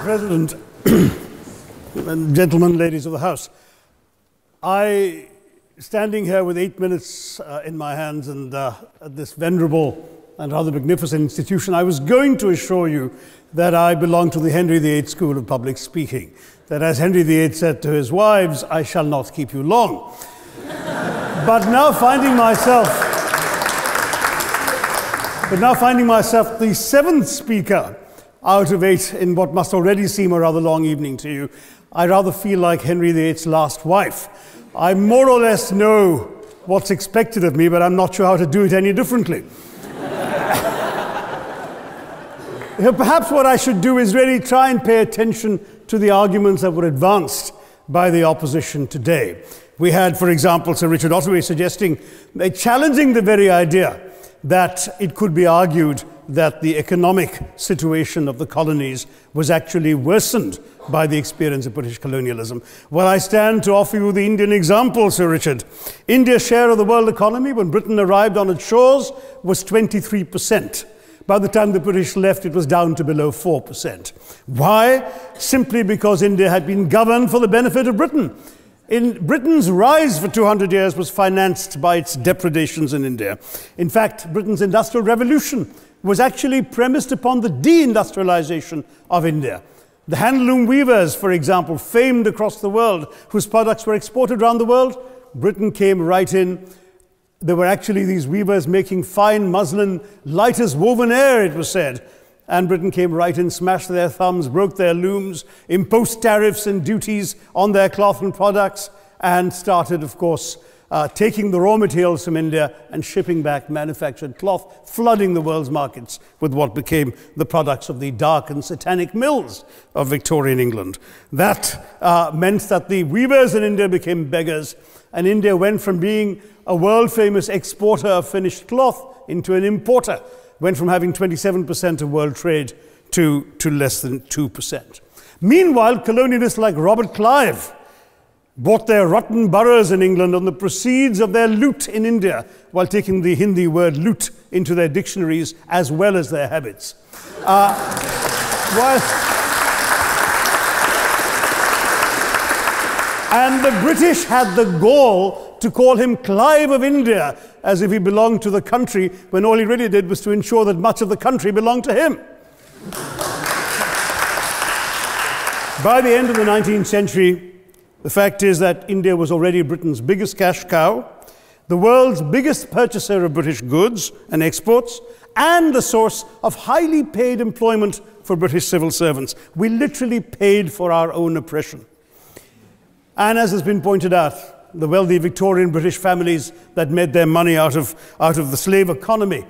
President, and gentlemen, ladies of the House, standing here with 8 minutes in my hands and at this venerable and rather magnificent institution, I was going to assure you that I belong to the Henry VIII School of Public Speaking, that as Henry VIII said to his wives, I shall not keep you long. But now finding myself the 7th speaker out of 8 in what must already seem a rather long evening to you, I rather feel like Henry VIII's last wife. I more or less know what's expected of me, but I'm not sure how to do it any differently. Perhaps what I should do is really try and pay attention to the arguments that were advanced by the opposition today. We had, for example, Sir Richard Ottaway challenging the very idea that it could be argued that the economic situation of the colonies was actually worsened by the experience of British colonialism. Well, I stand to offer you the Indian example, Sir Richard. India's share of the world economy when Britain arrived on its shores was 23%. By the time the British left, it was down to below 4%. Why? Simply because India had been governed for the benefit of Britain. Britain's rise for 200 years was financed by its depredations in India. In fact, Britain's industrial revolution was actually premised upon the deindustrialization of India. The handloom weavers, for example, famed across the world, whose products were exported around the world, Britain came right in. There were actually these weavers making fine muslin, light as woven air, it was said. And Britain came right in, smashed their thumbs, broke their looms, imposed tariffs and duties on their cloth and products, and started, of course, taking the raw materials from India and shipping back manufactured cloth, flooding the world's markets with what became the products of the dark and satanic mills of Victorian England. That meant that the weavers in India became beggars, and India went from being a world-famous exporter of finished cloth into an importer, went from having 27% of world trade to less than 2%. Meanwhile, colonialists like Robert Clive bought their rotten boroughs in England on the proceeds of their loot in India, while taking the Hindi word loot into their dictionaries as well as their habits. And the British had the gall to call him Clive of India, as if he belonged to the country, when all he really did was to ensure that much of the country belonged to him. By the end of the 19th century, the fact is that India was already Britain's biggest cash cow, the world's biggest purchaser of British goods and exports, and the source of highly paid employment for British civil servants. We literally paid for our own oppression. And as has been pointed out, the wealthy Victorian British families that made their money out of the slave economy,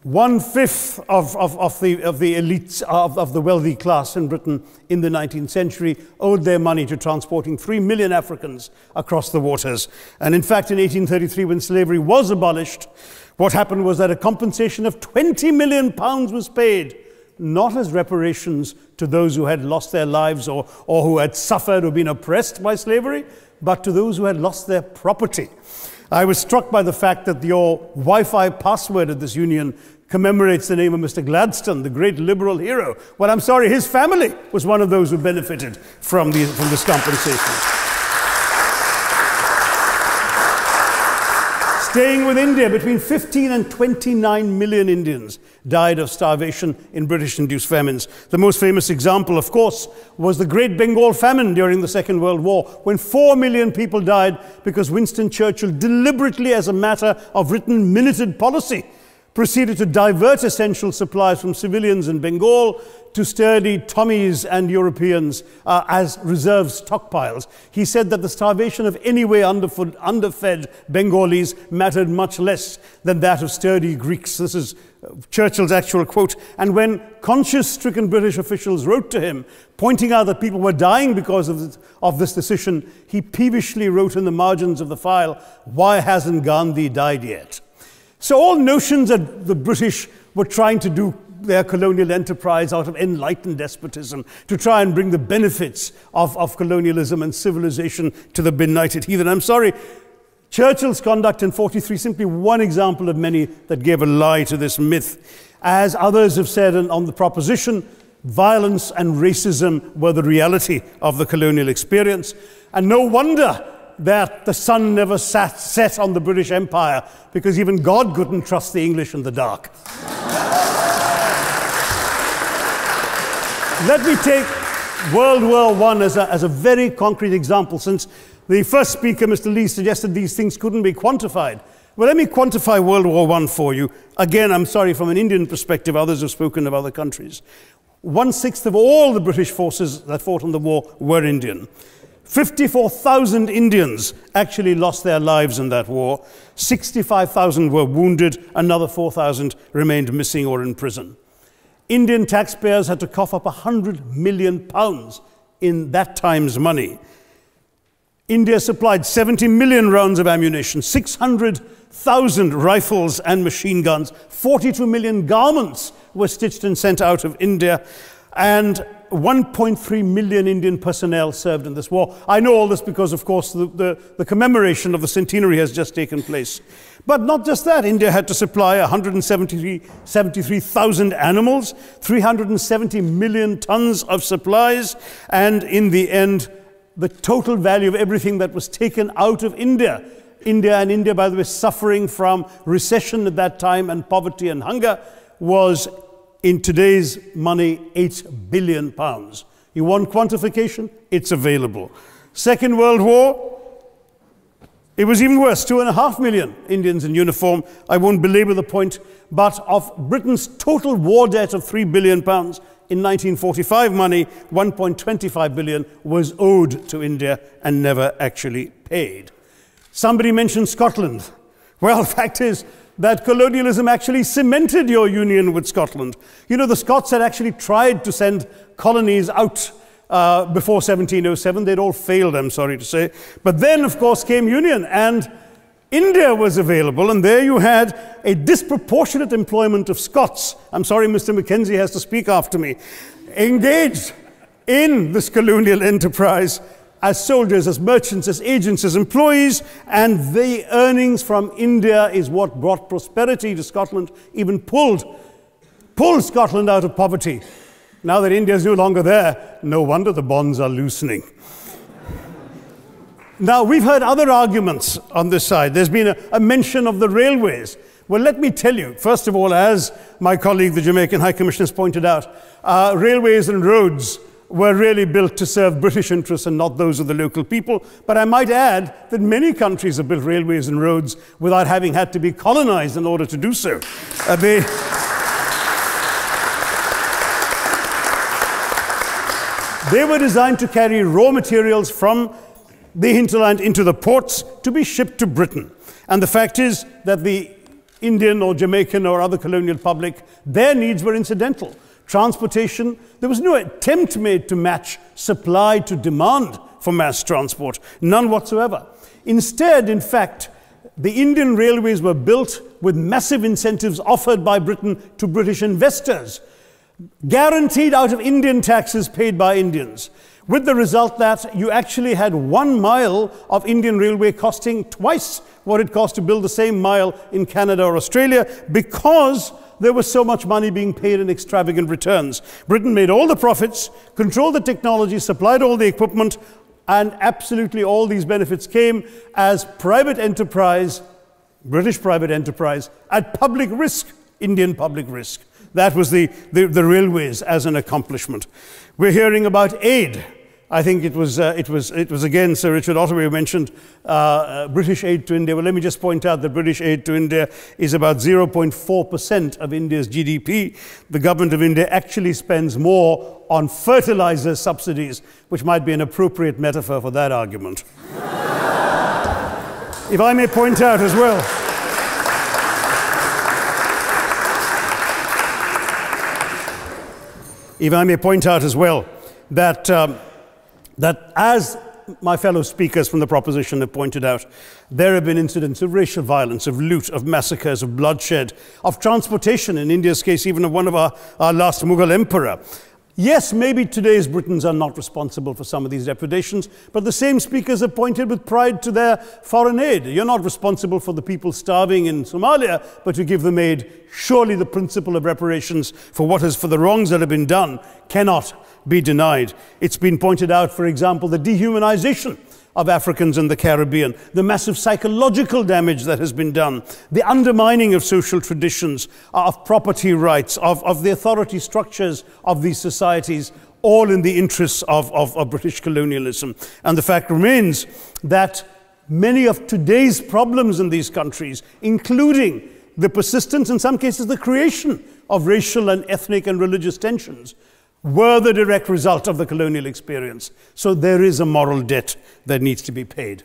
1/5 of the elites of the wealthy class in Britain in the 19th century owed their money to transporting 3 million Africans across the waters. And in fact, in 1833, when slavery was abolished, what happened was that a compensation of £20 million was paid, not as reparations to those who had lost their lives or who had suffered or been oppressed by slavery, but to those who had lost their property. I was struck by the fact that your Wi-Fi password at this union commemorates the name of Mr. Gladstone, the great liberal hero. Well, I'm sorry, his family was one of those who benefited from this compensation. Staying with India, between 15 and 29 million Indians died of starvation in British-induced famines. The most famous example, of course, was the Great Bengal Famine during the Second World War, when 4 million people died because Winston Churchill deliberately, as a matter of written minuted policy, proceeded to divert essential supplies from civilians in Bengal to sturdy Tommies and Europeans as reserve stockpiles. He said that the starvation of anyway underfed Bengalis mattered much less than that of sturdy Greeks. This is Churchill's actual quote. And when conscience-stricken British officials wrote to him, pointing out that people were dying because of this decision, he peevishly wrote in the margins of the file, "Why hasn't Gandhi died yet?" So all notions that the British were trying to do their colonial enterprise out of enlightened despotism, to try and bring the benefits of colonialism and civilization to the benighted heathen. I'm sorry, Churchill's conduct in 43, simply one example of many that gave a lie to this myth. As others have said on the proposition, violence and racism were the reality of the colonial experience. And no wonder that the sun never set on the British Empire, because even God couldn't trust the English in the dark. Let me take World War I as a very concrete example, since the first speaker, Mr. Lee, suggested these things couldn't be quantified. Well, let me quantify World War I for you. Again, I'm sorry, from an Indian perspective, others have spoken of other countries. 1/6 of all the British forces that fought in the war were Indian. 54,000 Indians actually lost their lives in that war. 65,000 were wounded. Another 4,000 remained missing or in prison. Indian taxpayers had to cough up £100 million in that time's money. India supplied 70 million rounds of ammunition, 600,000 rifles and machine guns, 42 million garments were stitched and sent out of India, and 1.3 million Indian personnel served in this war. I know all this because, of course, the commemoration of the centenary has just taken place. But not just that, India had to supply 173,000 animals, 370 million tons of supplies, and in the end, the total value of everything that was taken out of India, India, by the way, suffering from recession at that time and poverty and hunger, was, in today's money, £8 billion. You want quantification? It's available. Second World War, it was even worse, 2.5 million Indians in uniform. I won't belabor the point, but of Britain's total war debt of £3 billion, in 1945 money, 1.25 billion was owed to India and never actually paid. Somebody mentioned Scotland. Well, the fact is that colonialism actually cemented your union with Scotland. You know, the Scots had actually tried to send colonies out before 1707. They'd all failed, I'm sorry to say. But then, of course, came union, and India was available, and there you had a disproportionate employment of Scots. I'm sorry, Mr. Mackenzie has to speak after me. Engaged in this colonial enterprise as soldiers, as merchants, as agents, as employees, and the earnings from India is what brought prosperity to Scotland, even pulled Scotland out of poverty. Now that India is no longer there, no wonder the bonds are loosening. Now, we've heard other arguments on this side. There's been a mention of the railways. Well, let me tell you, first of all, as my colleague, the Jamaican High Commissioner, has pointed out, railways and roads were really built to serve British interests and not those of the local people. But I might add that many countries have built railways and roads without having had to be colonized in order to do so. They were designed to carry raw materials from the hinterland into the ports to be shipped to Britain. And the fact is that the Indian or Jamaican or other colonial public, their needs were incidental. Transportation, there was no attempt made to match supply to demand for mass transport, none whatsoever. Instead, in fact, the Indian railways were built with massive incentives offered by Britain to British investors, guaranteed out of Indian taxes paid by Indians, with the result that you actually had 1 mile of Indian railway costing twice what it cost to build the same mile in Canada or Australia, because there was so much money being paid in extravagant returns. Britain made all the profits, controlled the technology, supplied all the equipment, and absolutely all these benefits came as private enterprise, British private enterprise, at public risk, Indian public risk. That was the railways as an accomplishment. We're hearing about aid. I think it was again Sir Richard Ottaway who mentioned British aid to India. Well, let me just point out that British aid to India is about 0.4% of India's GDP. The government of India actually spends more on fertilizer subsidies, which might be an appropriate metaphor for that argument. If I may point out as well, that as my fellow speakers from the proposition have pointed out, there have been incidents of racial violence, of loot, of massacres, of bloodshed, of transportation, in India's case, even of one of our last Mughal emperor. Yes, maybe today's Britons are not responsible for some of these depredations, but the same speakers have pointed with pride to their foreign aid. You're not responsible for the people starving in Somalia, but you give them aid. Surely the principle of reparations for the wrongs that have been done cannot be denied. It's been pointed out, for example, the dehumanization of Africans in the Caribbean, the massive psychological damage that has been done, the undermining of social traditions, of property rights, of the authority structures of these societies, all in the interests of British colonialism. And the fact remains that many of today's problems in these countries, including the persistence, in some cases the creation of racial and ethnic and religious tensions, were the direct result of the colonial experience. So there is a moral debt that needs to be paid.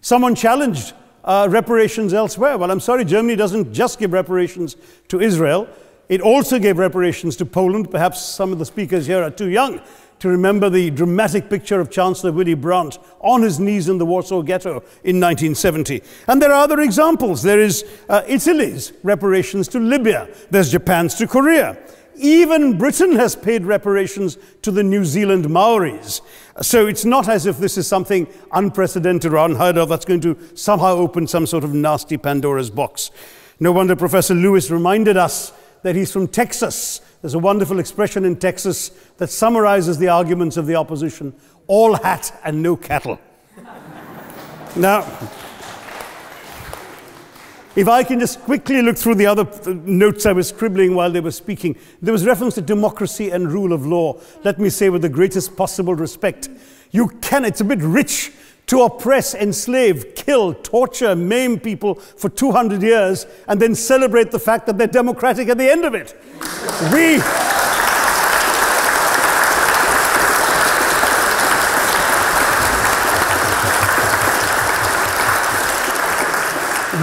Someone challenged reparations elsewhere. Well, I'm sorry, Germany doesn't just give reparations to Israel. It also gave reparations to Poland. Perhaps some of the speakers here are too young to remember the dramatic picture of Chancellor Willy Brandt on his knees in the Warsaw Ghetto in 1970. And there are other examples. There is Italy's reparations to Libya. There's Japan's to Korea. Even Britain has paid reparations to the New Zealand Maoris. So it's not as if this is something unprecedented or unheard of that's going to somehow open some sort of nasty Pandora's box. No wonder Professor Lewis reminded us that he's from Texas. There's a wonderful expression in Texas that summarizes the arguments of the opposition: all hat and no cattle. Now, if I can just quickly look through the other notes I was scribbling while they were speaking, there was reference to democracy and rule of law. Let me say with the greatest possible respect, it's a bit rich to oppress, enslave, kill, torture, maim people for 200 years and then celebrate the fact that they're democratic at the end of it.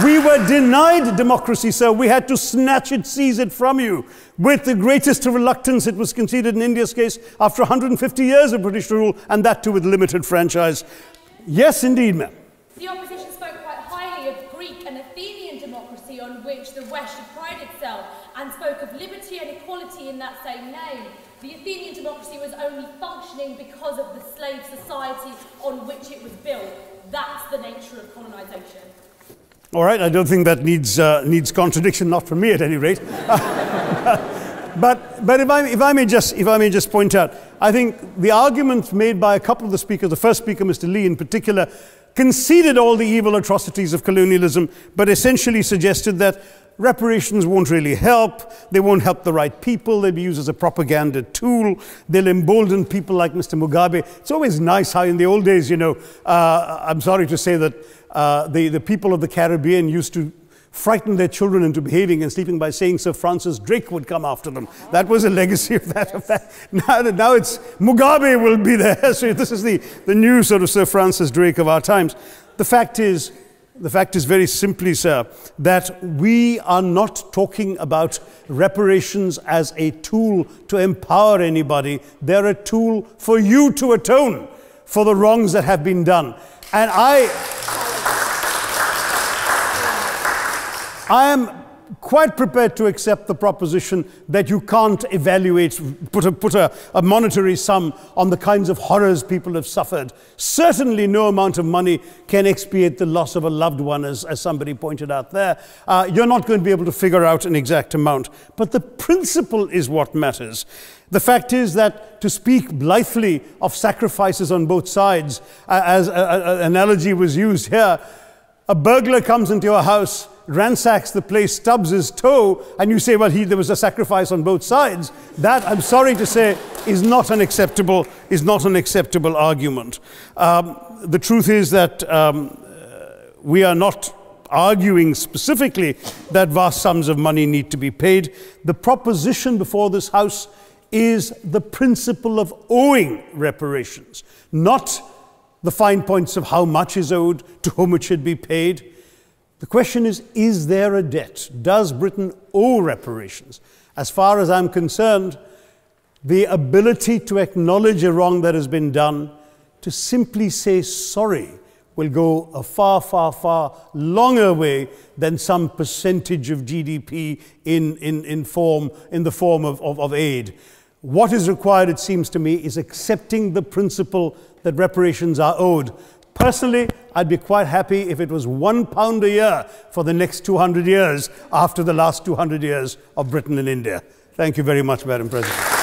We were denied democracy, sir. We had to snatch it, seize it from you. With the greatest reluctance, it was conceded in India's case after 150 years of British rule, and that too with limited franchise. Yes, indeed, ma'am. The opposition spoke quite highly of Greek and Athenian democracy on which the West should pride itself, and spoke of liberty and equality in that same name. The Athenian democracy was only functioning because of the slave society on which it was built. That's the nature of colonisation. All right, I don't think that needs contradiction, not from me at any rate. But if I may just point out, I think the argument made by a couple of the speakers, the first speaker, Mr. Lee in particular, conceded all the evil atrocities of colonialism, but essentially suggested that reparations won't really help. They won't help the right people. They'll be used as a propaganda tool. They'll embolden people like Mr. Mugabe. It's always nice how in the old days, I'm sorry to say that the people of the Caribbean used to frighten their children into behaving and sleeping by saying Sir Francis Drake would come after them. That was a legacy of that. Now it's Mugabe will be there. So this is the new sort of Sir Francis Drake of our times. The fact is very simply, sir, that we are not talking about reparations as a tool to empower anybody. They're a tool for you to atone for the wrongs that have been done. And I am quite prepared to accept the proposition that you can't put a monetary sum on the kinds of horrors people have suffered. Certainly no amount of money can expiate the loss of a loved one, as somebody pointed out there. You're not going to be able to figure out an exact amount. But the principle is what matters. The fact is that to speak blithely of sacrifices on both sides, as an analogy was used here, a burglar comes into your house, ransacks the place, stubs his toe, and you say, well, there was a sacrifice on both sides. That, I'm sorry to say, is not an acceptable argument. The truth is that we are not arguing specifically that vast sums of money need to be paid. The proposition before this House is the principle of owing reparations, not the fine points of how much is owed, to whom it should be paid. The question is there a debt? Does Britain owe reparations? As far as I'm concerned, the ability to acknowledge a wrong that has been done, to simply say sorry, will go a far, far, far longer way than some percentage of GDP in the form of aid. What is required, it seems to me, is accepting the principle that reparations are owed. Personally, I'd be quite happy if it was £1 a year for the next 200 years after the last 200 years of Britain and India. Thank you very much, Madam President.